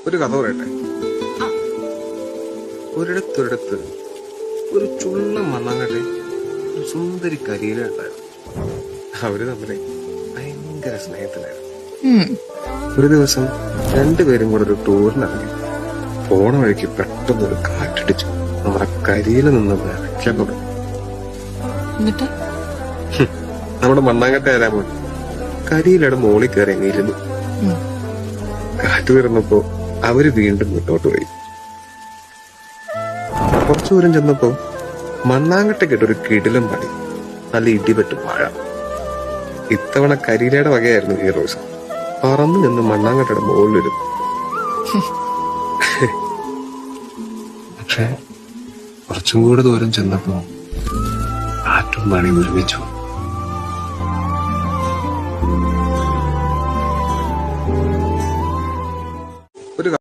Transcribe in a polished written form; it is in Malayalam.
ഒരു കഥ പറയട്ടെ. ഒരിടത്തൊരിടത്ത് ഒരു ചുള്ള മണ്ണാങ്കട്ടെ ഒരു സുന്ദരി കരിയില ഉണ്ടായിരുന്നു. അവര് തമ്മിലെ ഭയങ്കര സ്നേഹത്തിലായിരുന്നു. ഒരു ദിവസം രണ്ടുപേരും കൂടെ ഒരു ടൂറിനിറങ്ങി. പോണ വഴിക്ക് പെട്ടെന്ന് ഒരു കാറ്റടിച്ചു നമ്മുടെ കരിയില നിന്ന് വിറയ്ക്കാൻ തുടങ്ങി. നമ്മുടെ മണ്ണാങ്കട്ട ആരാൻ പോയി കരിയിലയുടെ മോളിൽ കയറി അങ്ങിരുന്നു. കാറ്റ് വരുന്നപ്പോ അവര് വീണ്ടും മുന്നോട്ട് പോയി. കുറച്ചു ദൂരം ചെന്നപ്പോ മണ്ണാങ്കട്ടയ്ക്കിട്ടൊരു കിടിലം പണി, നല്ല ഇടിപെട്ടും മഴ. ഇത്തവണ കരിയിലയുടെ വകയായിരുന്നു ഈ റോസ്. പറന്നു നിന്ന് മണ്ണാങ്കട്ടയുടെ മുകളിലിരുന്നു. പക്ഷെ കുറച്ചും കൂടെ ദൂരം ചെന്നപ്പോ കാറ്റും മഴയും ഒരുമിച്ചു.